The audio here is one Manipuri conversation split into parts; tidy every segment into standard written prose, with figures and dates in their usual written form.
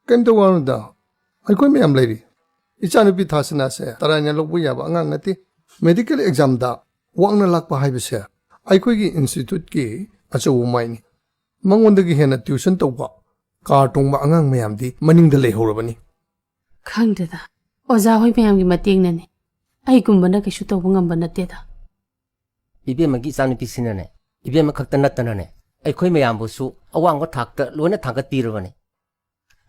Came to one of the I call me am lady. It's an epi Tasana say, Tarana Lobuya, Angati, medical exam da, Wang Lak Bahibise. I could institute key as a woman. Mang the Gihana tuition to walk. Cartung Angang Mayamdi, Manning the Lay Horabani. Kangdeda, Ozawi Mayam Matinani. I Gumbana Kishuta Wungambanateda. Ibe Magi San Picinane, Ibe Makatanatanane. I call me ambusu, a wang attacked Luna Tangatirvani.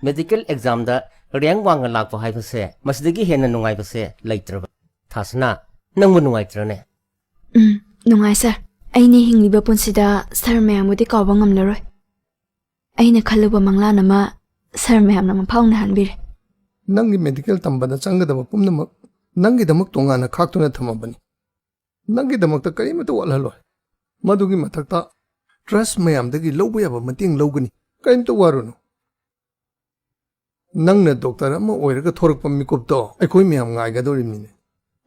Medical exam da Riang Wang Lak for Hypose, must the Gihen and Nuivase later. Tasna, no one white. Nungai sir. Aini hingliba punsida sir mayamudi kawbangam laroi. Aina khaluba manglana ma sir mayamna maphawna hanbire. Nangi medical tambana changadaba pumnamak nangi damak tongana khaktuna thamabani. Nangi damakta karimatu walhaloi. Madugi mathakta trust mayamdagi lawba yaba mating lawgani. Kaimtu waruno. Nangna doctor ama oiraga thorakpa mikupto aikoi mayam ngaigadorimine.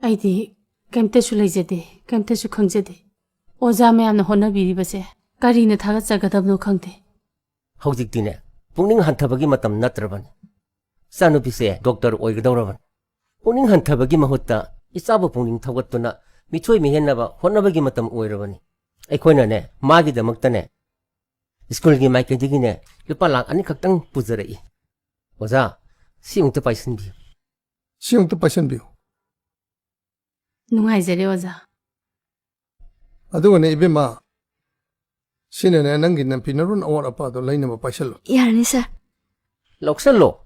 Aidi Kamtesu Lazede, Kamtesu Kangzede. Ozame Hona Biribase, Karina Tagazagadabno Kangte. Howzik Dine, Puning Hantabagi Matam Natravan. Sanupise, Doctor Oigadoravan. Puning Hantabagi Mahuta, Isabo Puning Tawatuna, Mitoi Mihenava, Honabagi Matam Oiravani. Equinane, Magi the Maktane. School game Mike Digine, Lupala Anikatang Puzari. Oza, seeing to Pison View. Seeing to Pison View. Nungai Oza. Adone Ibema Sinan Nangin and Pinarun or apart of Lane of Pashalo. Yarni sir. Loxalo,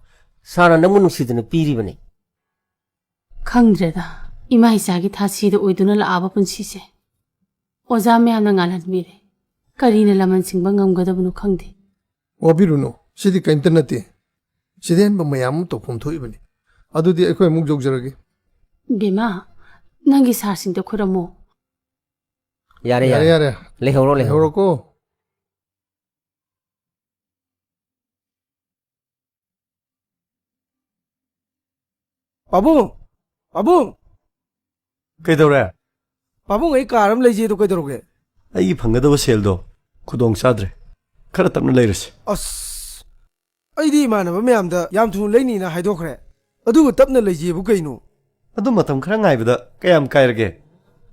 Sara Namun sit in a pirivani. Kangdreda, Imaisagi Tasi the Udunal Abapun Sise. Ozame Anangalan Mire. Karina Laman Sing Bangam Godabunu Kangdi. Wabiruno, Sidica Interneti. Sidan Bamayam to Ponto Ibani. Adu the Equa Mugjogi. Bima, Nangis Harsing the Kuramo. Yare, Lehoro. Pabung, Pabung. Kaidore. Pabung ay karam lazy to kaidoroge. Ay pangada was seldo. Kudong sadre. Karatam na layers. As. Ay di man ba mayam da yam tu lay ni na haidokre. Adu tap na lazy bu kaino. Adu matam kara ngay bada kayam kairage.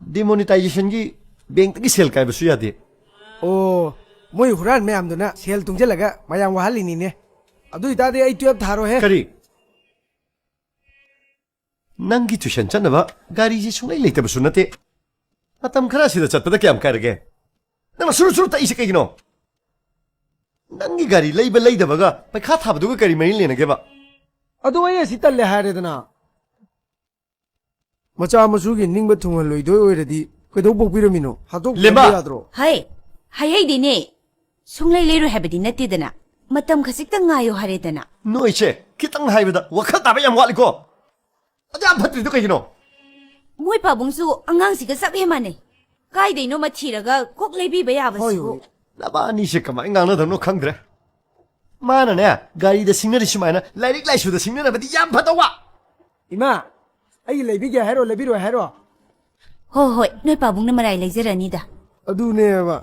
Demonetization gi bank ki sel kay basu yadi. Oh, moy huran mayam na sel tungjalaga mayam wahali ni ne. Adu itade ay 12 tharo he. Kari. Nangi tuition chanaba gari ji sungai leite basu nate. Matam kara sida chatpada kayam kairage. Nama suru ta isi kayino. Nangi gari leiba leida baga paikha thabadu ga kari mari lena ge ba. Adu ay sital le hare dana. Macha masugi ningba thungal loidoi oiradi kaido pokpiramino hatok yadro. Hai dine sunglai leiru habadi natidana matam khasikta ngayo haredana. Noiche kitang haibada wakhal taba yam waliko. Aja phatri du kayino. Moi pabungsu angang siga sabhe mane. Kai deino mathiraga kok leibi ba yabasu. Labani se kama ingana dano khangdre. Mana ne gari da signal shimaina lairik laisu da signal badi yam phatawa. Ima ay leibi ga hero lebi ro hero. Hoi noi pabung na marai leizerani da. Adu ne ba.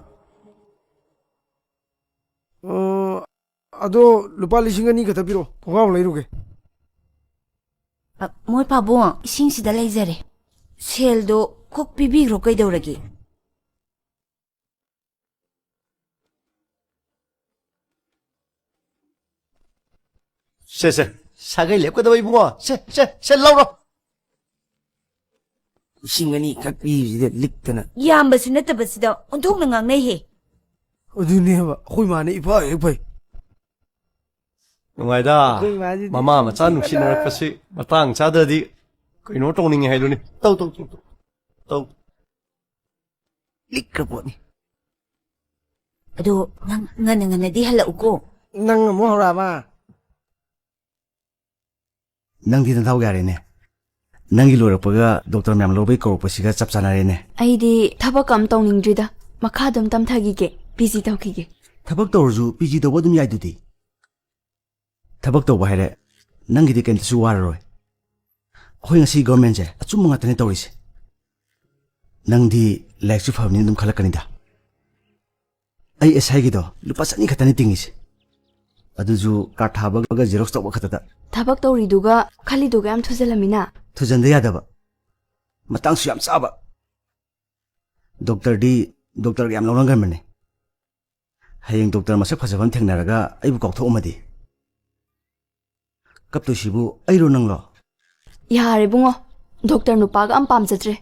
Ado lupa lising ani kata biro. Kongaw leiruge. Moi pabung ising sida leizere. Sel do kok pibi ro kai dauragi. Se sagai lep ka dawai bunga. Se lauro. Ising ani kak pi de liktana. Yamba sunata basida onthok na ngang nei he. Adu ne ba khoi ma ne ipa ek pai. Nungaida. Mama macha nungsinarapasi matang chadadi kaino tawning hailuni. Tau. Likraponi. Ado ngana di hala uko. Nang mo hora ma. Nang di tau garene. Nangi lorapaga doctor ma'am lobai ko pasiga chap chanarene. Aidi thabak am tawningrida makhadam tamthagige busy tawkige. Thabak tawrju PG to bodum yai dudi. Thabak to bahire nangi di ken su warroi. Hoi ngasi government je achum nga tane tawrise. Nang di lecture phawni dum khalakani da. Ai SI gi do lupa sani khatani tingis. ꯑꯗꯨꯁꯨ ꯀꯥꯔꯗ ꯊꯥꯕꯒ ꯖꯦꯔꯣꯛꯁ ꯇꯧꯕ ꯈꯛꯇꯗ ꯊꯕꯛ ꯇꯧꯔꯤꯗꯨꯒ ꯈꯜꯂꯤꯗꯨꯒ ꯌꯥꯝ ꯊꯨꯖꯜꯂꯝꯃꯤꯅ ꯊꯨꯖꯟꯗ ꯌꯥꯗꯕ ꯃꯇꯥꯡꯁꯨ ꯌꯥꯝ ꯆꯥꯕ ꯗꯣꯛꯇꯔꯒ ꯌꯥꯝ ꯂꯧꯅꯒꯟꯕꯅꯦ ꯍꯌꯦꯡ ꯗꯣꯛꯇꯔ ꯃꯁꯛ ꯐꯖꯕ ꯑꯃ ꯊꯦꯡꯅꯔꯒ ꯑꯩꯕꯨ ꯀꯥꯎꯊꯣꯛꯑꯝꯃꯗꯤ ꯀꯞꯇꯣꯏꯁꯤꯕꯨ ꯑꯩꯔꯣ ꯅꯪꯂꯣ ꯌꯥꯔꯦ ꯕꯨꯡꯉꯣ ꯗꯣꯛꯇꯔ ꯅꯨꯄꯥꯒ ꯑꯝ ꯄꯥꯝꯖꯗ꯭ꯔꯦ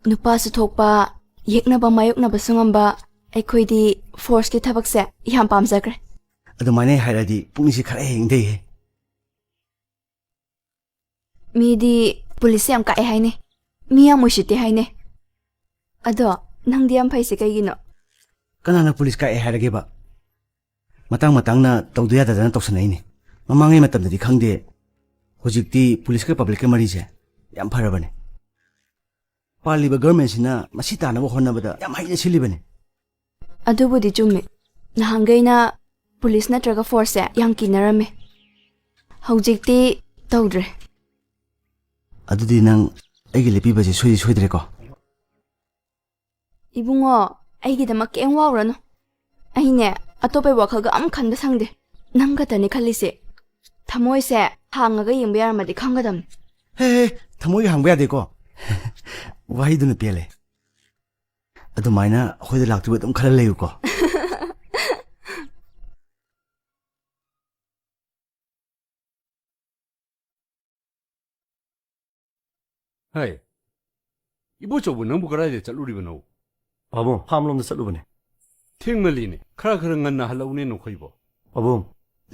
ꯅꯨꯄꯥꯁꯨ ꯊꯣꯛꯄ ꯌꯦꯛꯅꯕ ꯃꯥꯌꯣꯛꯅꯕꯁꯨ ꯉꯝꯕ ꯑꯩꯈꯣꯏꯗꯤ ꯐꯣꯔꯁꯀꯤ ꯊꯕꯛꯁꯦ ꯌꯥꯝ ꯄꯥꯝꯖꯈ꯭ꯔꯦ ꯑꯗꯨꯃꯥꯏꯅ ꯍꯥꯏꯔꯗꯤ ꯄꯨꯛꯅꯤꯡꯁꯤ ꯈꯔ ꯍꯦꯡꯗꯩꯍꯦ ꯃꯤꯗꯤ ꯄꯨꯂꯤꯁꯁꯦ ꯌꯥꯝ ꯀꯥꯛꯑꯦ ꯍꯥꯏꯅꯦ ꯃꯤ ꯌꯥꯝ ꯎꯁꯤꯠꯇꯦ ꯍꯥꯏꯅꯦ ꯑꯗꯣ ꯅꯪꯗꯤ ꯌꯥꯝ ꯐꯩꯁꯦ ꯀꯩꯒꯤꯅꯣ ꯀꯅꯥꯅ ꯄꯨꯂꯤꯁ ꯀꯥꯛꯑꯦ ꯍꯥꯏꯔꯒꯦꯕ ꯃꯇꯥꯡꯅ ꯇꯧꯗ ꯌꯥꯗꯗꯅ ꯇꯧꯁꯟꯅꯩꯅꯦ ꯃꯃꯥꯡꯉꯩ ꯃꯇꯝꯗꯗꯤ ꯈꯪꯗꯦ ꯍꯧꯖꯤꯛꯇꯤ ꯄꯨꯂꯤꯁꯀ ꯄꯕ꯭ꯂꯤꯛꯀ ꯃꯔꯤꯁꯦ ꯌꯥꯝ ꯐꯔꯕꯅꯦ ꯄꯥꯜꯂꯤꯕ ꯒꯚꯔꯟꯃꯦꯟꯠꯁꯤꯅ ꯃꯁꯤ ꯇꯥꯅꯕ ꯍꯣꯠꯅꯕꯗ ꯌꯥꯝ ꯍꯩꯅ ꯁꯤꯜꯂꯤꯕꯅꯦ ꯑꯗꯨꯕꯨꯗꯤ ꯆꯨꯝꯃꯦ ꯅꯍꯥꯟꯒꯩꯅ ꯄꯨꯂꯤꯁ ꯅꯠꯇ꯭ꯔꯒ ꯐꯣꯔꯁꯁꯦ ꯌꯥꯝ ꯀꯤꯅꯔꯝꯃꯦ ꯍꯧꯖꯤꯛꯇꯤ ꯇꯧꯗ꯭ꯔꯦ ꯑꯗꯨꯗꯤ ꯅꯪ ꯑꯩꯒꯤ ꯂꯦꯞꯄꯤꯕꯁꯦ ꯁꯣꯏꯗ꯭ꯔꯦꯀꯣ ꯏꯕꯨꯡꯉꯣ ꯑꯩꯒꯤꯗꯃꯛ ꯀꯩꯝ ꯋꯥꯎꯔꯅꯨ ꯑꯩꯅꯦ ꯑꯇꯣꯞꯄ ꯋꯥꯈꯜꯒ ꯑꯝ ꯈꯟꯕ ꯁꯪꯗꯦ ꯅꯪ ꯈꯛꯇꯅꯦ ꯈꯜꯂꯤꯁꯦ ꯊꯃꯣꯏꯁꯦ ꯍꯥꯡꯉꯒ ꯌꯦꯡꯕ ꯌꯥꯔꯝꯃꯗꯤ ꯈꯪꯒꯗꯝꯅꯤ ꯍꯦ ꯊꯃꯣꯏꯒ ꯍꯥꯡꯕ ꯌꯥꯗꯦꯀꯣ ꯋꯥꯍꯩꯗꯨꯅ ꯄꯦꯜꯂꯦ ꯑꯗꯨꯃꯥꯏꯅ ꯑꯩꯈꯣꯏꯗ ꯂꯥꯛꯇꯨꯕ ꯑꯗꯨꯝ ꯈꯔ ꯂꯩꯌꯨꯀꯣ ꯍꯥꯏ 이보ꯆꯧꯕ ꯅꯪꯕꯨ ꯀꯗꯥꯏꯗ ꯆꯠꯂꯨꯔꯤꯕꯅꯣ ꯄꯥꯕꯨꯡ ꯐꯥꯝꯂꯣꯝꯗ ꯆꯠꯂꯨꯕꯅꯦ ꯊꯦꯡꯃꯜꯂꯤꯅꯦ ꯈꯔ ꯉꯟꯅ ꯍꯜꯂꯛꯎꯅꯦ ꯅꯈꯣꯏꯕꯣ ꯄꯥꯕꯨꯡ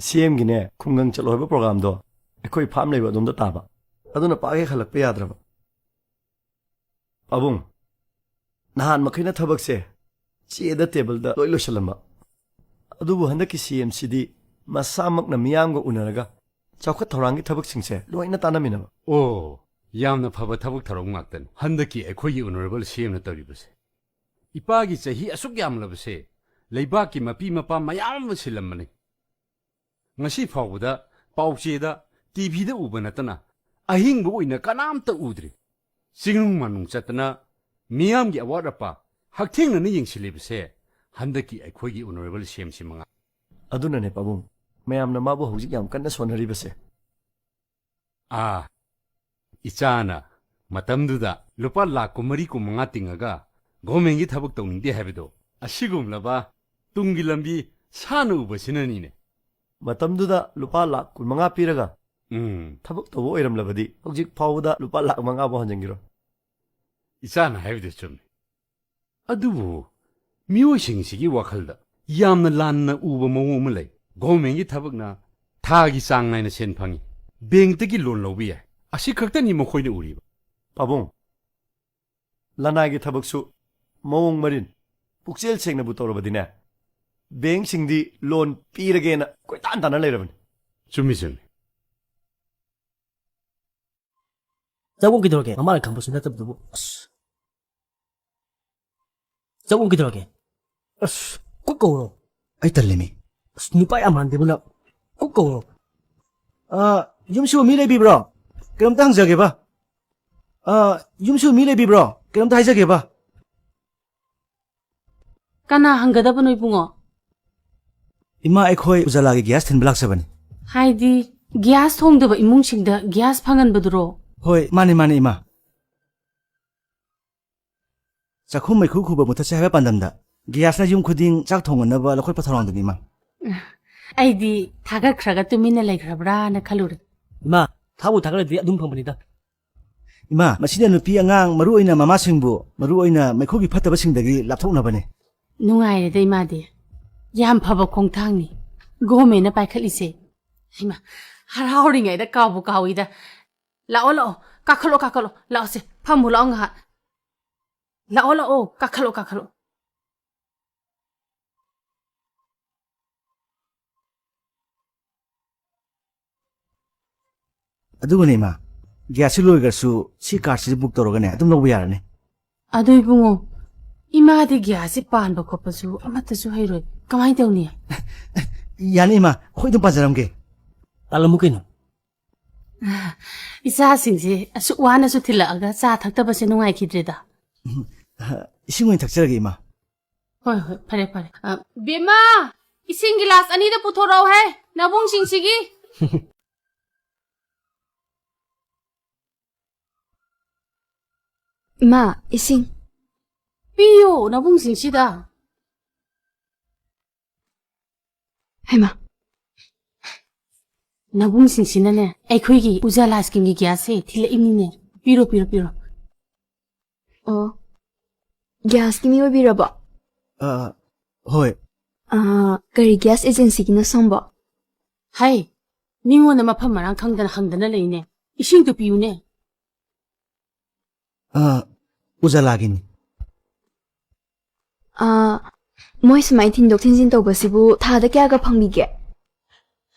ꯁꯤꯑꯦꯝꯒꯤꯅꯦ ꯈꯨꯡꯒꯪ ꯆꯠꯂꯣ ꯍꯥꯏꯕ ꯄ꯭ꯔꯣꯒ꯭ꯔꯥꯝꯗꯣ ꯑꯩꯈꯣꯏ ꯐꯥꯝ ꯂꯩꯕ ꯑꯗꯣꯝꯗ ꯇꯥꯕ ꯑꯗꯨꯅ ꯄꯥꯛ ꯍꯦꯛ ꯍꯜꯂꯛꯄ ꯌꯥꯗ꯭ꯔꯕ ꯄꯥꯕꯨꯡ ꯅꯍꯥꯟ ꯃꯈꯩꯅ ꯊꯕꯛꯁꯦ ꯆꯦꯗ ꯇꯦꯕꯜꯗ ꯂꯣꯏ ꯂꯣꯏꯁꯤꯜꯂꯝꯕ ꯑꯗꯨꯕꯨ ꯍꯟꯗꯛꯀꯤ CMꯁꯤꯗꯤ ꯃꯁꯥꯃꯛꯅ ꯃꯤꯌꯥꯝꯒ ꯎꯅꯔꯒ ꯆꯥꯎꯈꯠ ꯊꯧꯔꯥꯡꯒꯤ ꯊꯕꯛꯁꯤꯡꯁꯦ ꯂꯣꯏꯅ ꯇꯥꯟꯅꯃꯤꯟꯅꯕ ꯑꯣ ꯌꯥꯝꯅ ꯐꯕ ꯊꯕꯛ ꯊꯧꯔꯝ ꯉꯥꯛꯇꯅꯤ ꯍꯟꯗꯛꯀꯤ ꯑꯩꯈꯣꯏꯒꯤ ꯑꯣꯅꯔꯦꯕꯜ CMꯅ ꯇꯧꯔꯤꯕꯁꯦ ꯏꯄꯥꯒꯤ ꯆꯍꯤ ꯑꯁꯨꯛ ꯌꯥꯝꯂꯕꯁꯦ ꯂꯩꯕꯥꯛꯀꯤ ꯃꯄꯤ ꯃꯄꯥ ꯃꯌꯥꯝ ꯑꯃ ꯁꯤꯜꯂꯝꯕꯅꯤ ꯉꯁꯤ ꯐꯥꯎꯕꯗ ꯄꯥꯎꯆꯦꯗ ꯇꯤꯚꯤꯗ ꯎꯕ ꯅꯠꯇꯅ ꯑꯍꯤꯡꯕ ꯑꯣꯏꯅ ꯀꯅꯥꯝꯇ ꯎꯗ꯭ꯔꯤ ꯆꯤꯡꯅꯨꯡ ꯃꯥꯅꯨꯡ ꯆꯠꯇꯅ ꯃꯤꯌꯥꯝꯒꯤ ꯑꯋꯥꯠ ꯑꯄꯥ ꯍꯛꯊꯦꯡꯅꯅ ꯌꯦꯡꯁꯤꯜꯂꯤꯕꯁꯦ ꯍꯟꯗꯛꯀꯤ ꯑꯩꯈꯣꯏꯒꯤ ꯑꯣꯅꯔꯦꯕꯜ CMꯁꯤ ꯃꯉꯥ ꯑꯗꯨꯅꯅꯦ ꯄꯥꯕꯨꯡ ꯃꯌꯥꯝꯅ ꯃꯥꯕꯨ ꯍꯧꯖꯤꯛ ꯌꯥꯝ ꯀꯟꯅ ꯁꯣꯟꯅꯔꯤꯕꯁꯦ ꯏꯆꯥꯅ ꯃꯇꯝꯗꯨꯗ ꯂꯨꯄꯥ ꯂꯥꯛ 20-25 ꯇꯤꯡꯉꯒ ꯒꯣꯔꯃꯦꯟꯒꯤ ꯊꯕꯛ ꯇꯧꯅꯤꯡꯗꯦ ꯍꯥꯏꯕꯗꯣ ꯑꯁꯤꯒꯨꯝꯂꯕ ꯇꯨꯡꯒꯤ ꯂꯝꯕꯤ ꯁꯥꯟꯅ ꯎꯕꯁꯤꯅꯅꯤꯅꯦ ꯃꯇꯝꯗꯨꯗ ꯂꯨꯄꯥ ꯂꯥꯛ 15 ꯄꯤꯔꯒ ꯊꯕꯛ ꯇꯧꯕ ꯑꯣꯏꯔꯝꯂꯕꯗꯤ ꯍꯧꯖꯤꯛ ꯐꯥꯎꯕꯗ ꯂꯨꯄꯥ ꯂꯥꯛ 5 ꯐꯥꯎ ꯍꯟꯖꯤꯟꯈꯤꯔꯣ ꯏꯆꯥꯅ ꯍꯥꯏꯕꯗꯨ ꯆꯨꯝꯃꯤ ꯑꯗꯨꯕꯨ ꯃꯤꯑꯣꯏꯁꯤꯡꯁꯤꯒꯤ ꯋꯥꯈꯜꯗ ꯌꯥꯝꯅ ꯂꯥꯟꯅ ꯎꯕ ꯃꯑꯣꯡ ꯑꯃ ꯂꯩ ꯒꯣꯔꯃꯦꯟꯒꯤ ꯊꯕꯛꯅ ꯊꯥꯒꯤ ꯆꯥꯡ ꯅꯥꯏꯅ ꯁꯦꯟ ꯐꯪꯏ ꯕꯦꯡꯛꯇꯒꯤ ꯂꯣꯟ ꯂꯧꯕ ꯌꯥꯏ ꯑꯁꯤ ꯈꯛꯇꯅꯤ ꯃꯈꯣꯏꯅ ꯎꯔꯤꯕ ꯄꯥꯕꯨꯡ ꯂꯅꯥꯏꯒꯤ ꯊꯕꯛꯁꯨ ꯃꯑꯣꯡ ꯃꯔꯤꯟ ꯄꯨꯛꯆꯦꯜ ꯁꯦꯡꯅꯕꯨ ꯇꯧꯔꯕꯗꯤꯅꯦ ꯕꯦꯡꯛꯁꯤꯡꯗꯤ ꯂꯣꯟ ꯄꯤꯔꯒꯦꯅ ꯀꯣꯏꯇꯥꯟ ꯇꯥꯟꯅ ꯂꯩꯔꯕꯅꯤ ꯆꯨꯝꯃꯤ ꯆꯪꯉꯨ ꯀꯩꯗꯧꯔꯒꯦ ꯃꯃꯥꯅ ꯈꯪꯕꯁꯨ ꯅꯠꯇꯕꯗꯨꯕꯨ ꯆꯪꯉꯨ ꯀꯩꯗꯧꯔꯒꯦ ꯀꯨꯛ ꯀꯧꯔꯣ ꯑꯩ ꯇꯜꯂꯤꯃꯤ ꯅꯨꯄꯥ ꯌꯥꯝ ꯃꯥꯟꯗꯦꯕꯨꯅ ꯀꯨꯛ ꯀꯧꯔꯣ ꯌꯨꯝꯁꯨ ꯃꯤ ꯂꯩꯕꯤꯕ꯭ꯔꯣ ꯀꯩꯅꯣꯝꯇ ꯍꯪꯖꯒꯦꯕ ꯌꯨꯝꯁꯨ ꯃꯤ ꯂꯩꯕꯤꯕ꯭ꯔꯣ ꯀꯩꯅꯣꯝꯇ ꯍꯥꯏꯖꯒꯦꯕ ꯀꯅꯥ ꯍꯪꯒꯗꯕꯅꯣ ꯏꯕꯨꯡꯉꯣ ꯏꯃꯥ ꯑꯩꯈꯣꯏ ꯎꯖꯥꯂꯥꯒꯤ ꯒ꯭ꯌꯥꯁ ꯊꯤꯟꯕ ꯂꯥꯛꯆꯕꯅꯤ ꯍꯥꯏꯗꯤ ꯒ꯭ꯌꯥꯁ ꯊꯣꯡꯗꯕ ꯏꯃꯨꯡꯁꯤꯡꯗ ꯒ꯭ꯌꯥꯁ ꯐꯪꯍꯟꯕꯗꯨꯔꯣ ꯍꯣꯏ ꯃꯥꯅꯦ ꯏꯃꯥ ꯆꯥꯛꯈꯨꯝ ꯃꯩꯈꯨ ꯈꯨꯕ ꯃꯨꯊꯠꯁꯦ ꯍꯥꯏꯕ ꯄꯥꯟꯗꯝꯗ ꯒ꯭ꯌꯥꯁꯅ ꯌꯨꯝ ꯈꯨꯗꯤꯡ ꯆꯥꯛ ꯊꯣꯡꯍꯟꯅꯕ ꯂꯧꯈꯠꯄ ꯊꯧꯔꯥꯡꯗꯨꯅꯤ ꯏꯃꯥ ꯑꯩꯗꯤ ꯊꯥꯒꯠꯈ꯭ꯔꯒ ꯇꯨꯃꯤꯟꯅ ꯂꯩꯈ꯭ꯔꯕ꯭ꯔꯥꯅ ꯈꯜꯂꯨꯔꯦ ꯏꯃꯥ ꯊꯥꯕꯨ ꯊꯥꯒꯠꯂꯗꯤ ꯑꯗꯨꯝ ꯐꯪꯕꯅꯤꯗ ꯏꯃꯥ ꯃꯁꯤꯅ ꯅꯨꯄꯤ ꯑꯉꯥꯡ ꯃꯔꯨꯑꯣꯏꯅ ꯃꯃꯥꯁꯤꯡꯕꯨ ꯃꯔꯨꯑꯣꯏꯅ ꯃꯩꯈꯨꯒꯤ ꯐꯠꯇꯕꯁꯤꯡꯗꯒꯤ ꯂꯥꯞꯊꯣꯛꯅꯕꯅꯦ ꯅꯨꯡꯉꯥꯏꯔꯦꯗ ꯏꯃꯥꯗꯤ ꯌꯥꯝ ꯐꯕ ꯈꯣꯡꯊꯥꯡꯅꯤ ꯒꯣꯔꯃꯦꯟꯅ ꯄꯥꯏꯈꯠꯂꯤꯁꯦ ꯏꯃꯥ ꯍꯔꯥꯎꯔꯤꯉꯩꯗ ꯀꯥꯎꯕꯨ ꯀꯥꯎꯏꯗ ꯂꯥꯛꯑꯣ ꯀꯥꯈꯠꯂꯣ ꯂꯥꯛꯑꯣꯁꯦ ꯐꯝꯃꯨ ꯂꯥꯛꯑꯣ ꯉꯥꯏꯍꯥꯛ ꯂꯥꯛꯑꯣ ꯀꯥꯈꯠꯂꯣ ꯑꯗꯨꯒꯅꯦ ꯏꯃꯥ ꯒ꯭ꯌꯥꯁꯁꯤ ꯂꯣꯏꯈ꯭ꯔꯁꯨ ꯁꯤ ꯀꯥꯔꯗꯁꯤ ꯕꯨꯛ ꯇꯧꯔꯒꯅꯦ ꯑꯗꯨꯝ ꯂꯧꯕ ꯌꯥꯔꯅꯤ ꯑꯗꯨ ꯏꯕꯨꯡꯉꯣ ꯏꯃꯥꯗꯤ ꯒ꯭ꯌꯥꯁꯁꯤ ꯄꯥꯟꯕ ꯈꯣꯠꯄꯁꯨ ꯑꯃꯠꯇꯁꯨ ꯍꯩꯔꯣꯏ ꯀꯃꯥꯏꯅ ꯇꯧꯅꯤ ꯌꯥꯅꯤ ꯏꯃꯥ ꯑꯩꯈꯣꯏ ꯑꯗꯨꯝ ꯄꯥꯖꯔꯝꯒꯦ ꯇꯥꯜꯂꯝꯃꯨ ꯀꯩꯅꯣ ꯏꯆꯥꯁꯤꯡꯁꯦ ꯑꯁꯨꯛ ꯋꯥꯅꯁꯨ ꯊꯤꯜꯂꯛꯑꯒ ꯆꯥ ꯊꯛꯇꯕꯁꯦ ꯅꯨꯡꯉꯥꯏꯈꯤꯗ꯭ꯔꯦꯗ ꯏꯁꯤꯡ ꯑꯣꯏꯅ ꯊꯛꯆꯔꯒꯦ ꯏꯃꯥ ꯍꯣꯏ ꯐꯔꯦ ꯕꯦꯝꯃꯥ Ising gilas anida puthorau hai. Nabung singsigi. ꯏꯃꯥ ꯏꯁꯤꯡ Piyo nabung singsida. ꯍꯩꯃꯥ Nabung singsinane. Aikhoigi ujala scheme gi gyase thila imine. Piro. ꯑꯣ ꯒ꯭ꯌꯥꯁꯀꯤ ꯃꯤ ꯑꯣꯏꯕꯤꯔꯕꯣ ꯍꯣꯏ ꯀꯔꯤ ꯒ꯭ꯌꯥꯁ ꯑꯦꯖꯦꯟꯁꯤꯒꯤꯅꯣ ꯁꯣꯝꯕꯣ Hai. Mingona mafam marang khangdana leine. Ising tu piyune. ꯎꯖꯥꯂꯥꯒꯤꯅꯤ ꯃꯣꯏ ꯁꯨꯃꯥꯏꯅ ꯊꯤꯟꯗꯣꯛ ꯊꯤꯟꯖꯤꯟ ꯇꯧꯕꯁꯤꯕꯨ ꯊꯥꯗ ꯀꯌꯥꯒ ꯐꯪꯕꯤꯒꯦ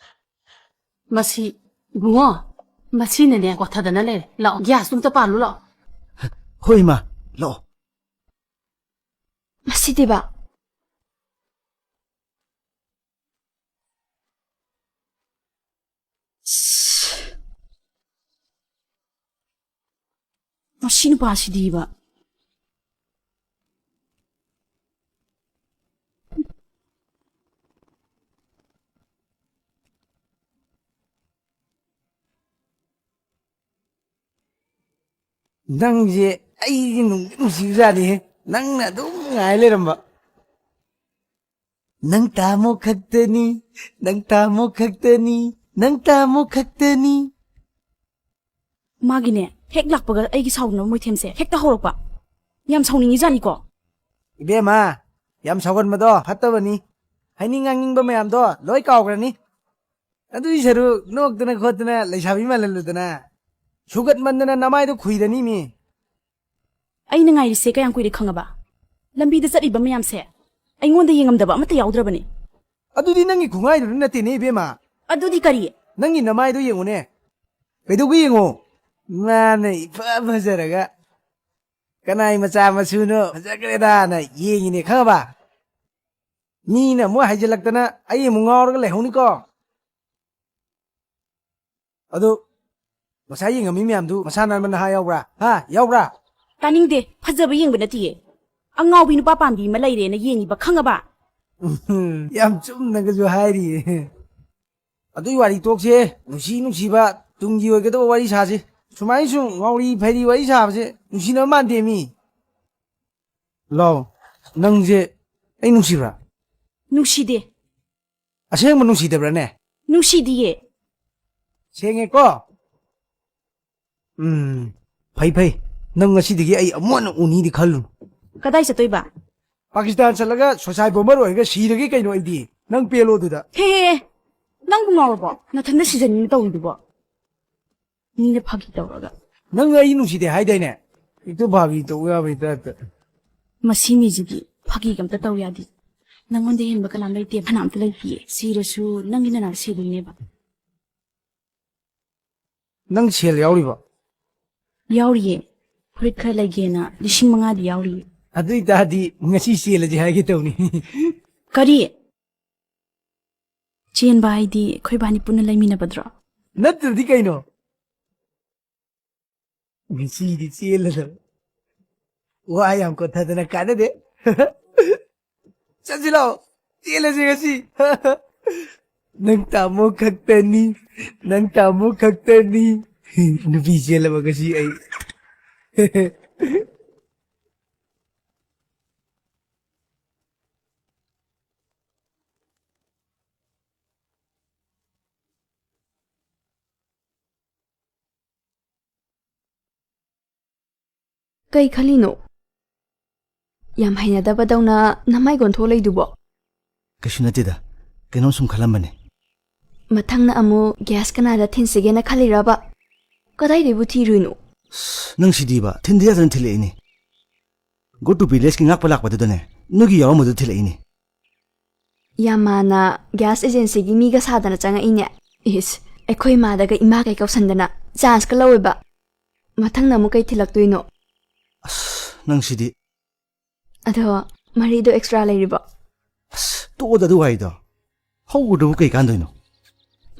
Masi bungo. Masi nene kwathadana le. Lao gas tumta palu lao. ꯍꯣꯏ ꯏꯃꯥ ꯂꯥꯛꯑꯣ ꯃꯁꯤꯗꯤꯕ ꯃꯁꯤ ꯅꯨꯄꯥꯁꯤꯗꯤꯕ ꯅꯪꯁꯦ ꯑꯩꯗꯤ ꯅꯨꯡꯁꯤꯕꯖꯥꯠꯅꯤꯍꯦ ꯅꯪꯅ ꯑꯗꯨꯝ ꯉꯥꯏ ꯂꯩꯔꯝꯕ ꯅꯪ ꯇꯥꯃꯣ ꯈꯛꯇꯅꯤ ꯅꯪ ꯇꯥꯃꯣ ꯈꯛꯇꯅꯤ ꯅꯪ ꯇꯥꯃꯣ ꯈꯛꯇꯅꯤ ꯃꯥꯒꯤꯅꯦ ꯍꯦꯛ ꯂꯥꯛꯄꯒ ꯑꯩꯒꯤ ꯁꯥꯎꯅꯕ ꯃꯣꯏꯊꯦꯝꯁꯦ ꯍꯦꯛꯇ ꯍꯧꯔꯛꯄ ꯌꯥꯝ ꯁꯥꯎꯅꯤꯡꯉꯤꯖꯥꯠꯅꯤꯀꯣ ꯏꯕꯦꯝꯃ ꯌꯥꯝ ꯁꯥꯎꯒꯟꯕꯗꯣ ꯐꯠꯇꯕꯅꯤ ꯍꯥꯏꯅꯤꯡ ꯉꯥꯡꯅꯤꯡꯕ ꯃꯌꯥꯝꯗꯣ ꯂꯣꯏ ꯀꯥꯎꯈ꯭ꯔꯅꯤ ꯑꯗꯨꯒꯤ ꯁꯔꯨꯛ ꯅꯣꯛꯇꯅ ꯈꯣꯠꯇꯅ ꯂꯩꯁꯥꯕꯤ ꯃꯥꯜꯍꯜꯂꯨꯗꯅ ꯁꯨꯒꯠꯃꯟꯗꯅ ꯅꯃꯥꯏꯗꯣ ꯈꯨꯏꯗꯅꯤ ꯃꯤ ꯑꯩꯅ ꯉꯥꯏꯔꯤꯁꯦ ꯀꯌꯥꯝ ꯀꯨꯏꯔꯦ ꯈꯪꯉꯕ ꯂꯝꯕꯤꯗ ꯆꯠꯂꯤꯕ ꯃꯌꯥꯝꯁꯦ ꯑꯩꯉꯣꯟꯗ ꯌꯦꯡꯉꯝꯗꯕ ꯑꯃꯠꯇ ꯌꯥꯎꯗ꯭ꯔꯕꯅꯤ ꯑꯗꯨꯗꯤ ꯅꯪꯒꯤ ꯈꯨꯡꯉꯥꯏꯗꯨꯅ ꯅꯠꯇꯦꯅꯦ ꯏꯕꯦꯝꯃ ꯑꯗꯨꯗꯤ ꯀꯔꯤ ꯅꯪꯒꯤ ꯅꯃꯥꯏꯗꯣ ꯌꯦꯡꯉꯨꯅꯦ ꯀꯩꯗꯧꯒ ꯌꯦꯡꯉꯣ ꯃꯥꯅ ꯏꯐ ꯐꯖꯔꯒ ꯀꯅꯥꯏ ꯃꯆꯥ ꯃꯁꯨꯅꯣ ꯐꯖꯈ꯭ꯔꯦꯗꯥꯅ ꯌꯦꯡꯉꯤꯅꯦ ꯈꯪꯉꯕ ꯃꯤꯅ ꯑꯃꯨꯛ ꯍꯥꯏꯖꯤꯜꯂꯛꯇꯅ ꯑꯩ ꯑꯃꯨꯛ ꯉꯥꯎꯔꯒ ꯂꯩꯍꯧꯅꯤꯀꯣ ꯑꯗꯨ ꯉꯁꯥꯏ ꯌꯦꯡꯉꯝꯃꯤ ꯃꯌꯥꯝꯗꯨ ꯃꯁꯥ ꯅꯥꯟꯕ ꯅꯍꯥ ꯌꯥꯎꯕ꯭ꯔꯥ ꯌꯥꯎꯕ꯭ꯔꯥ ꯇꯥꯅꯤꯡꯗꯦ ꯐꯖꯕ ꯌꯦꯡꯕ ꯅꯠꯇꯤꯌꯦ ꯑꯉꯥꯎꯕꯤ ꯅꯨꯄꯥ ꯄꯥꯝꯕꯤ ꯑꯃ ꯂꯩꯔꯦꯅ ꯌꯦꯡꯉꯤꯕ ꯈꯪꯉꯕ ꯌꯥꯝ ꯆꯨꯝꯅꯒꯁꯨ ꯍꯥꯏꯔꯤꯌꯦ ꯑꯗꯨꯏ ꯋꯥꯔꯤ ꯇꯣꯛꯁꯦ ꯅꯨꯡꯁꯤꯕ ꯇꯨꯡꯒꯤ ꯑꯣꯏꯒꯗꯕ ꯋꯥꯔꯤ ꯁꯥꯁꯤ ꯁꯨꯃꯥꯏꯅ ꯁꯨꯝ ꯉꯥꯎꯔꯤ ꯐꯩꯔꯤ ꯋꯥꯔꯤ ꯁꯥꯕꯁꯦ ꯅꯨꯡꯁꯤꯅꯕ ꯃꯥꯟꯗꯦ ꯃꯤ ꯂꯥꯎ ꯅꯪꯁꯦ ꯑꯩ ꯅꯨꯡꯁꯤꯕ꯭ꯔꯥ ꯅꯨꯡꯁꯤꯗꯦ ꯑꯁꯦꯡꯕ ꯅꯨꯡꯁꯤꯗꯕ꯭ꯔꯥꯅꯦ ꯅꯨꯡꯁꯤꯗꯤꯌꯦ ꯁꯦꯡꯉꯦꯀꯣ ꯐꯩ ꯅꯪ ꯉꯁꯤꯗꯒꯤ ꯑꯩ ꯑꯃꯨꯛ ꯍꯟꯅ ꯎꯅꯤꯗꯤ ꯈꯜꯂꯨ ꯀꯗꯥꯏ ꯆꯠꯇꯣꯏꯕ ꯄꯥꯀꯤꯁꯇꯥꯟ ꯆꯠꯂꯒ ꯁꯣꯁꯥꯏ ꯕꯣꯝꯕꯔ ꯑꯣꯏꯔꯒ ꯁꯤꯔꯒꯦ ꯀꯩꯅꯣ ꯑꯩꯗꯤ ꯅꯪ ꯄꯦꯜꯂꯣ ꯑꯗꯨꯗ ꯍꯦ ꯅꯪꯕꯨ ꯉꯥꯎꯔꯕꯣ ꯅꯊꯟꯗ ꯁꯤꯖꯟꯅꯤꯅ ꯇꯧꯔꯤꯗꯨꯕꯣ ꯃꯤꯅ ꯐꯥꯒꯤ ꯇꯧꯔꯒ ꯅꯪ ꯑꯩ ꯅꯨꯡꯁꯤꯗꯦ ꯍꯥꯏꯗꯥꯏꯅꯦ ꯍꯦꯛꯇ ꯐꯥꯒꯤ ꯇꯧ ꯌꯥꯕꯩ ꯇꯥꯏꯞꯇ ꯃꯁꯤ ꯃꯤꯁꯤꯗꯤ ꯐꯥꯒꯤꯒ ꯑꯝꯇ ꯇꯧ ꯌꯥꯗꯦ ꯅꯪꯉꯣꯟꯗ ꯍꯦꯟꯕ ꯀꯅꯥꯝ ꯂꯩꯇꯦ ꯐꯅꯥꯝꯇ ꯂꯩꯇꯤꯌꯦ ꯁꯤꯔꯁꯨ ꯅꯪꯒꯤ ꯅꯅꯥꯛ ꯁꯤꯗꯣꯏꯅꯦꯕ ꯅꯪ ꯁꯦꯜ ꯌꯥꯎꯔꯤꯕꯣ ꯌꯥꯎꯔꯤꯌꯦ ꯐꯨꯔꯤꯠ ꯈꯔ ꯂꯩꯒꯦꯅ 5,000ꯗꯤ ꯌꯥꯎꯔꯤꯌꯦ ꯑꯗꯨ ꯑꯣꯏꯇꯥꯔꯗꯤ ꯉꯁꯤ ꯆꯦꯜꯂꯁꯦ ꯍꯥꯏꯒꯦ ꯇꯧꯅꯤ ꯀꯔꯤ ꯆꯦꯟꯕ ꯍꯥꯏꯗꯤ ꯑꯩꯈꯣꯏꯕꯥꯅꯤ ꯄꯨꯟꯅ ꯂꯩꯃꯤꯟꯅꯕꯗ꯭ꯔꯣ ꯅꯠꯇ꯭ꯔꯗꯤ ꯀꯩꯅꯣ ꯉꯁꯤꯗꯤ ꯆꯦꯜꯂꯗꯕ ꯋꯥ ꯌꯥꯝ ꯀꯣꯊꯗꯅ ꯀꯥꯟꯅꯗꯦ ꯆꯠꯁꯤ ꯂꯥꯛꯑꯣ ꯆꯦꯜꯂꯁꯤ ꯉꯁꯤ ꯅꯪ ꯇꯥꯃꯣ ꯈꯛꯇꯅꯤ ꯅꯪ ꯇꯥꯃꯣ ꯈꯛꯇꯅꯤ ꯅꯨꯄꯤ ꯆꯦꯜꯂꯕꯉꯁꯤ ꯑꯩ ꯀꯩ ꯈꯜꯂꯤꯅꯣ ꯌꯥꯝ ꯍꯩꯅꯗꯕꯗꯧꯅ ꯅꯃꯥꯏ ꯒꯣꯟꯊꯣꯛ ꯂꯩꯗꯨꯕꯣ ꯀꯩꯁꯨ ꯅꯠꯇꯦꯗ ꯀꯩꯅꯣꯝ ꯁꯨꯝ ꯈꯜꯂꯝꯕꯅꯦ ꯃꯊꯪꯅ ꯑꯃꯨꯛ ꯒ꯭ꯌꯥꯁ ꯀꯅꯥꯗ ꯊꯤꯟꯁꯤꯒꯦꯅ ꯈꯜꯂꯤꯔꯕ ꯀꯗꯥꯏꯗꯩꯕꯨ ꯊꯤꯔꯨꯏꯅꯣ ꯅꯪ ꯁꯤꯗꯤꯕ ꯊꯤꯟꯗ ꯌꯥꯗꯅ ꯊꯤꯜꯂꯛꯏꯅꯦ ꯒꯣ ꯇꯨ ꯚꯤꯂꯦꯖꯀꯤ ꯉꯥꯛꯄ ꯂꯥꯛꯄꯗꯨꯗꯅꯦ ꯅꯣꯏꯒꯤ ꯌꯥꯎꯔꯝꯕꯗꯨ ꯊꯤꯜꯂꯛꯏꯅꯦ ꯌꯥꯝ ꯃꯥꯅ ꯒ꯭ꯌꯥꯁ ꯑꯦꯖꯦꯟꯁꯤꯒꯤ ꯃꯤꯒ ꯁꯥꯗꯅ ꯆꯪꯉꯛꯏꯅꯦ ꯏꯁ ꯑꯩꯈꯣꯏ ꯃꯥꯗꯒ ꯏꯃꯥ ꯀꯩ ꯀꯧꯁꯟꯗꯅ ꯆꯥꯟꯁꯀ ꯂꯧꯋꯦꯕ ꯃꯊꯪꯅ ꯑꯃꯨꯛ ꯀꯩ ꯊꯤꯜꯂꯛꯇꯣꯏꯅꯣ ꯅꯪ ꯁꯤꯗꯤ ꯑꯗꯣ ꯃꯔꯤꯗꯣ ꯑꯦꯛꯁꯇ꯭ꯔꯥ ꯂꯩꯔꯤꯕꯣ ꯇꯣꯛꯑꯣꯗ ꯑꯗꯨ ꯋꯥꯔꯤꯗꯣ ꯍꯧꯒꯗꯕꯨ ꯀꯩ ꯀꯥꯟꯗꯣꯏꯅꯣ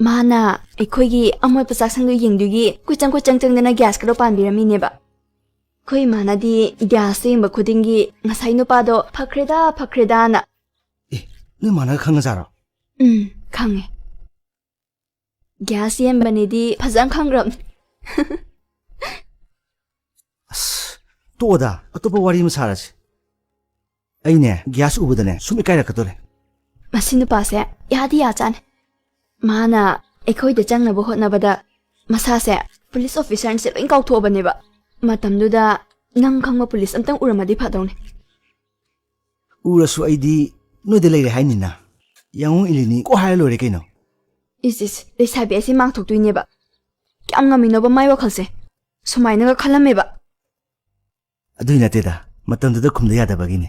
ꯃꯥꯅ ꯑꯩꯈꯣꯏꯒꯤ ꯑꯃꯣꯠꯄ ꯆꯥꯛꯁꯪꯗꯣ ꯌꯦꯡꯗꯨꯒꯤ ꯀꯣꯏꯆꯪ ꯆꯪꯗꯅ ꯒ꯭ꯌꯥꯁ ꯀꯗꯣ ꯄꯥꯟꯕꯤꯔꯝꯃꯤꯅꯦꯕ ꯑꯩꯈꯣꯏ ꯏꯃꯥꯅꯗꯤ ꯒ꯭ꯌꯥꯁꯇꯣ ꯌꯦꯡꯕ ꯈꯨꯗꯤꯡꯒꯤ ꯉꯁꯥꯏ ꯅꯨꯄꯥꯗꯣ ꯐꯈ꯭ꯔꯦꯗꯥꯅ ꯑꯦ ꯅꯣꯏ ꯃꯥꯅꯒ ꯈꯪꯉꯖꯥꯔꯣ ꯈꯪꯉꯦ ꯒ꯭ꯌꯥꯁ ꯌꯦꯟꯕꯅꯤꯗꯤ ꯐꯖꯅ ꯈꯪꯈ꯭ꯔꯕꯅꯤ ꯇꯣꯛꯑꯣꯗ ꯑꯇꯣꯞꯄ ꯋꯥꯔꯤ ꯑꯃ ꯁꯥꯔꯁꯤ ꯑꯩꯅꯦ ꯒ꯭ꯌꯥꯁ ꯎꯕꯗꯅꯦ ꯁꯨꯝ ꯏꯀꯥꯏꯔꯛꯀꯗꯣꯔꯦ ꯃꯁꯤ ꯅꯨꯄꯥꯁꯦ ꯌꯥꯗꯤ ꯌꯥꯖꯥꯠꯅꯤ ꯃꯥꯅ ꯑꯩꯈꯣꯏꯗ ꯆꯪꯅꯕ ꯍꯣꯠꯅꯕꯗ ꯃꯁꯥꯁꯦ ꯄꯨꯂꯤꯁ ꯑꯣꯐꯤꯁꯥꯔꯁꯦ ꯂꯣꯏ ꯀꯥꯎꯊꯣꯛꯑꯕꯅꯦꯕ ꯃꯇꯝꯗꯨꯗ ꯅꯪ ꯈꯪꯕ ꯄꯨꯂꯤꯁ ꯑꯝꯇꯪ ꯎꯔꯝꯃꯗꯤ ꯐꯗꯧꯅꯤ ꯎꯔꯁꯨ ꯑꯩꯗꯤ ꯅꯣꯏꯗ ꯂꯩꯔꯦ ꯍꯥꯏꯅꯤꯅ ꯌꯥꯡꯉꯨ ꯏꯜꯂꯤꯅꯤ ꯀꯣ ꯍꯥꯏꯔ ꯂꯣꯏꯔꯦ ꯀꯩꯅꯣ ꯏꯁ ꯂꯩꯁꯥꯕꯤ ꯑꯁꯤ ꯃꯥꯡꯊꯣꯛꯇꯣꯏꯅꯦꯕ ꯀꯌꯥꯝ ꯉꯝꯃꯤꯅꯣꯕ ꯃꯥꯏ ꯋꯥꯈꯜꯁꯦ ꯁꯨꯃꯥꯏꯅꯒ ꯈꯜꯂꯝꯃꯦꯕ ꯑꯗꯨꯏ ꯅꯠꯇꯦꯗ ꯃꯇꯝꯗꯨꯗ ꯈꯨꯝꯗ ꯌꯥꯗꯕꯒꯤꯅꯦ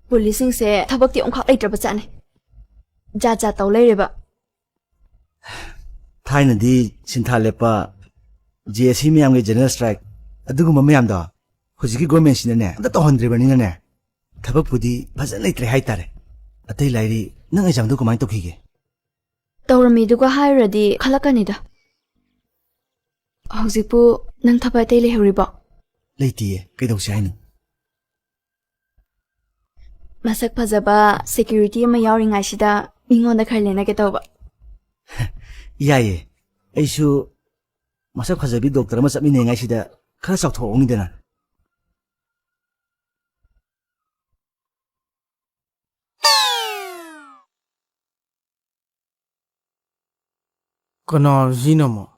ꯄꯨꯂꯤꯁꯁꯤꯡꯁꯦ ꯊꯕꯛꯇꯤ ꯑꯃꯈꯛ ꯂꯩꯇ꯭ꯔꯕ ꯆꯥꯠꯅꯤ ꯖꯥꯠ ꯖꯥꯠ ꯇꯧ ꯂꯩꯔꯦꯕ ꯊꯥꯏꯅꯗꯤ ꯁꯤꯟꯊꯥ ꯂꯦꯞꯄ JSC ꯃꯌꯥꯝꯒꯤ ꯖꯦꯅꯔꯦꯜ ꯁ꯭ꯇ꯭ꯔꯥꯏꯛ ꯑꯗꯨꯒꯨꯝꯕ ꯃꯌꯥꯝꯗꯣ ꯍꯧꯖꯤꯛꯀꯤ ꯒꯣꯔꯃꯦꯟꯁꯤꯅꯅꯦ ꯑꯝꯇ ꯇꯧꯍꯟꯗ꯭ꯔꯤꯕꯅꯤꯅꯅꯦ ꯊꯕꯛꯄꯨꯗꯤ ꯐꯖꯅ ꯂꯩꯇ꯭ꯔꯦ ꯍꯥꯏꯇꯥꯔꯦ ꯑꯇꯩ ꯂꯥꯏꯔꯤ ꯅꯪ ꯑꯦꯛꯖꯥꯝꯗꯨ ꯀꯃꯥꯏꯅ ꯇꯧꯈꯤꯒꯦ ꯇꯧꯔꯝꯃꯤꯗꯨꯒ ꯍꯥꯏꯔꯨꯔꯗꯤ ꯈꯜꯂꯛꯀꯅꯤꯗ ꯍꯧꯖꯤꯛꯄꯨ ꯅꯪ ꯊꯕꯛ ꯑꯇꯩ ꯂꯩꯍꯧꯔꯤꯕꯣ ꯂꯩꯇꯤꯌꯦ ꯀꯩꯗꯧꯁꯤ ꯍꯥꯏꯅꯣ ꯃꯁꯛ ꯐꯖꯕ ꯁꯦꯀ꯭ꯌꯨꯔꯤꯇꯤ ꯑꯃ ꯌꯥꯎꯔꯤꯉꯩꯁꯤꯗ ꯃꯤꯉꯣꯟꯗ ꯈꯔ ꯂꯦꯟꯅꯒꯦ ꯇꯧꯕ ꯌꯥꯏꯌꯦ ꯑꯩꯁꯨ ꯃꯁꯛ ꯐꯖꯕꯤ ꯗꯣꯛꯇꯔ ꯑꯃ ꯆꯠꯃꯤꯟꯅꯉꯥꯏꯁꯤꯗ ꯈꯔ ꯆꯥꯎꯊꯣꯛꯍꯧꯅꯤꯗꯅ ꯀꯅꯥꯅꯣ ꯁꯤꯅ ꯑꯃꯨꯛ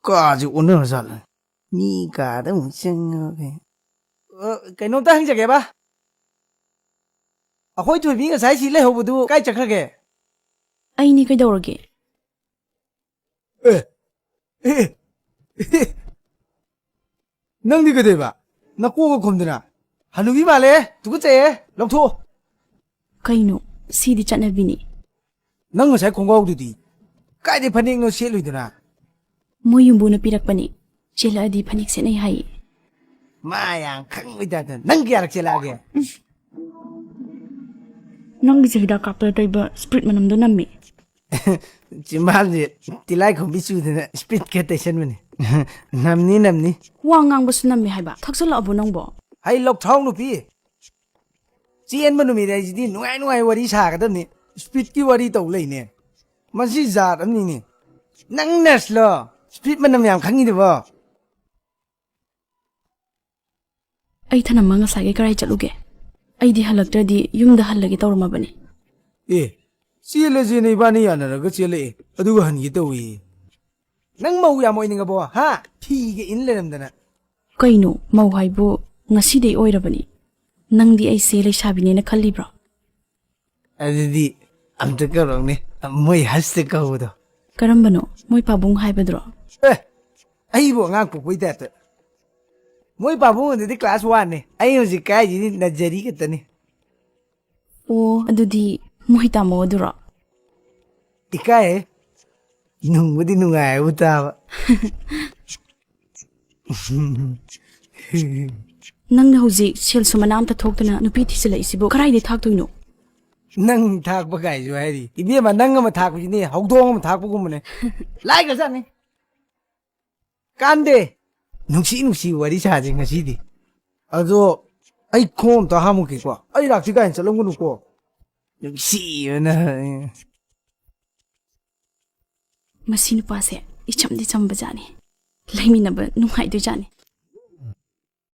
ꯀꯥꯁꯦ ꯑꯣꯟꯅꯔꯖꯥꯠꯂ ꯃꯤ ꯀꯥꯗ ꯑꯃꯨꯛ ꯆꯪꯉꯒ ꯀꯩꯅꯣꯝꯇ ꯍꯪꯖꯒꯦꯕ ꯑꯩꯈꯣꯏ ꯊꯣꯏꯕꯤ ꯉꯁꯥꯏ ꯁꯤ ꯂꯩꯍꯧꯕꯗꯨ ꯀꯥꯏ ꯆꯠꯈ꯭ꯔꯒꯦ ꯑꯩꯅꯤ ꯀꯩꯗꯧꯔꯒꯦ ꯅꯪꯗꯤ ꯀꯩꯗꯧꯕ ꯅꯀꯣꯡꯒ ꯈꯨꯝꯗꯅ ꯍꯅꯨꯕꯤ ꯃꯥꯜꯂꯦ ꯇꯨꯀꯠꯆꯩꯌꯦ ꯂꯧꯊꯣꯛꯑꯣ ꯀꯩꯅꯣ ꯁꯤꯗꯤ ꯆꯠꯅꯕꯤꯅꯤ ꯅꯪ ꯉꯁꯥꯏ ꯈꯣꯡꯒ꯭ꯔꯥꯎꯗꯨꯗꯤ ꯀꯥꯏꯗꯩ ꯐꯅꯦꯛꯅꯣ ꯁꯦꯠꯂꯨꯏꯗꯨꯅ ꯃꯣꯏ ꯌꯨꯝꯕꯨꯅ ꯄꯤꯔꯛꯄꯅꯤ ꯆꯦꯜꯂꯛꯑꯗꯤ ꯐꯅꯦꯛ ꯁꯦꯠꯅꯩ ꯍꯥꯏꯌꯦ ꯃꯥ ꯌꯥꯝ ꯈꯪꯕꯩ ꯇꯥꯏꯞꯇ ꯅꯪ ꯀꯌꯥꯔꯛ ꯆꯦꯜꯂꯛꯑꯒꯦ ꯅꯪꯒꯤꯁꯦ ꯍꯤꯗꯥꯛ ꯀꯥꯞꯄꯗ ꯇꯩꯕ ꯁ꯭ꯄꯤꯔꯤꯠ ꯃꯅꯝꯗꯣ ꯅꯝꯃꯤ ꯆꯤꯝꯕꯥꯜꯁꯦ ꯇꯤꯂꯥꯏ ꯈꯣꯝꯕꯤ ꯆꯨꯗꯅ ꯁ꯭ꯄꯤꯠ ꯈꯔ ꯇꯩꯁꯟꯕꯅꯤ ꯅꯝꯅꯤ ꯋꯥ ꯉꯥꯡꯕꯁꯨ ꯅꯝꯃꯤ ꯍꯥꯏꯕ ꯊꯛꯆꯜꯂꯛꯑꯕꯣ ꯅꯪꯕꯣ ꯍꯩ ꯂꯧꯊꯥꯎ ꯅꯨꯄꯤ ꯆꯦꯟꯕ ꯅꯨꯃꯤꯠ ꯍꯥꯏꯁꯤꯗꯤ ꯅꯨꯡꯉꯥꯏ ꯋꯥꯔꯤ ꯁꯥꯒꯗꯕꯅꯤ ꯁ꯭ꯄꯤꯠꯀꯤ ꯋꯥꯔꯤ ꯇꯧ ꯂꯩꯅꯦ ꯃꯁꯤ ꯖꯥꯠ ꯑꯃꯅꯤꯅꯦ ꯅꯪ ꯅꯔꯁꯂꯣ ꯁ꯭ꯄꯤꯠ ꯃꯅꯝ ꯌꯥꯝ ꯈꯪꯉꯤꯗꯨꯕꯣ ꯑꯩ ꯊꯅꯝꯃ ꯉꯁꯥꯏꯒꯩ ꯀꯔꯥꯏ ꯆꯠꯂꯨꯒꯦ ꯑꯩꯗꯤ ꯍꯜꯂꯛꯇ꯭ꯔꯗꯤ ꯌꯨꯝꯗ ꯍꯜꯂꯒꯦ ꯇꯧꯔꯝꯃꯕꯅꯤ ꯑꯦ ꯆꯦꯜꯂꯁꯦꯅ ꯏꯕꯥꯅꯤ ꯌꯥꯅꯔꯒ ꯆꯦꯜꯂꯛꯑꯦ ꯑꯗꯨꯒ ꯍꯟꯒꯦ ꯇꯧꯏ ꯅꯪ ꯃꯧ ꯌꯥꯝ ꯑꯣꯏꯅꯤꯡꯉꯕꯣ ꯍꯥ ꯐꯤꯒ ꯏꯟ ꯂꯩꯔꯝꯗꯅ ꯀꯩꯅꯣ ꯃꯧ ꯍꯥꯏꯕꯨ ꯉꯁꯤꯗꯩ ꯑꯣꯏꯔꯕꯅꯤ ꯅꯪꯗꯤ ꯑꯩꯁꯦ ꯂꯩꯁꯥꯕꯤꯅꯦꯅ ꯈꯜꯂꯤꯕ꯭ꯔꯣ ꯑꯗꯨꯗꯤ ꯑꯝꯇ ꯀꯧꯔꯛꯅꯦ ꯃꯣꯏ ꯍꯁꯇ ꯀꯧꯕꯗꯣ ꯀꯔꯝꯕꯅꯣ ꯃꯣꯏ ꯄꯥꯕꯨꯡ ꯍꯥꯏꯕꯗꯨꯔꯣ ꯑꯩꯕꯨ ꯑꯉꯥꯡ ꯄꯣꯛꯄꯩ ꯇꯥꯏꯞꯇ ꯃꯣꯏ ꯄꯥꯕꯨꯡꯗꯨꯗꯤ ꯀ꯭ꯂꯥꯁ 1ꯅꯦ ꯑꯩ ꯍꯧꯖꯤꯛ ꯀꯥꯏꯁꯤꯗꯤ ꯅꯖꯔꯤ ꯈꯛꯇꯅꯤ ꯑꯣ ꯑꯗꯨꯗꯤ ꯃꯣꯏ ꯇꯥꯃꯣ ꯑꯗꯨꯔꯣ ꯏꯀꯥꯏꯍꯦ ꯅꯨꯡꯕꯨꯗꯤ ꯅꯨꯡꯉꯥꯏꯕꯨ ꯇꯥꯕ ꯅꯪꯅ ꯍꯧꯖꯤꯛ ꯁꯦꯜꯁꯨ ꯃꯅꯥ ꯑꯝꯇ ꯊꯣꯛꯇꯅ ꯅꯨꯄꯤ ꯊꯤꯖꯤꯜꯂꯛꯏꯁꯤꯕꯨ ꯀꯗꯥꯏꯗꯩ ꯊꯥꯛꯇꯣꯏꯅꯣ ꯅꯪ ꯊꯥꯛꯄ ꯀꯥꯏꯁꯨ ꯍꯥꯏꯔꯤ ꯏꯕꯦꯝꯃ ꯅꯪ ꯑꯃ ꯊꯥꯛꯄꯁꯤꯅꯦ ꯍꯧꯗꯣꯡ ꯑꯃ ꯊꯥꯛꯄꯒꯨꯝꯕꯅꯦ ꯂꯥꯏꯈ꯭ꯔꯖꯥꯠꯅꯤ ꯀꯥꯟꯗꯦ ꯅꯨꯡꯁꯤ ꯋꯥꯔꯤ ꯁꯥꯁꯦ ꯉꯁꯤꯗꯤ ꯑꯗꯣ ꯑꯩ ꯈꯣꯡ ꯑꯝꯇ ꯍꯥꯝꯃꯨꯒꯦꯀꯣ ꯑꯩ ꯂꯥꯛꯇ꯭ꯔꯤ ꯀꯥꯏꯅ ꯆꯠꯂꯝꯒꯅꯨꯀꯣ ꯅꯨꯡꯁꯤꯕꯅ ꯃꯁꯤ ꯅꯨꯄꯥꯁꯦ ꯏꯆꯝꯗꯤ ꯆꯝꯕꯖꯥꯠꯅꯤ ꯂꯩꯃꯤꯟꯅꯕ ꯅꯨꯡꯉꯥꯏꯗꯣꯏꯖꯥꯠꯅꯤ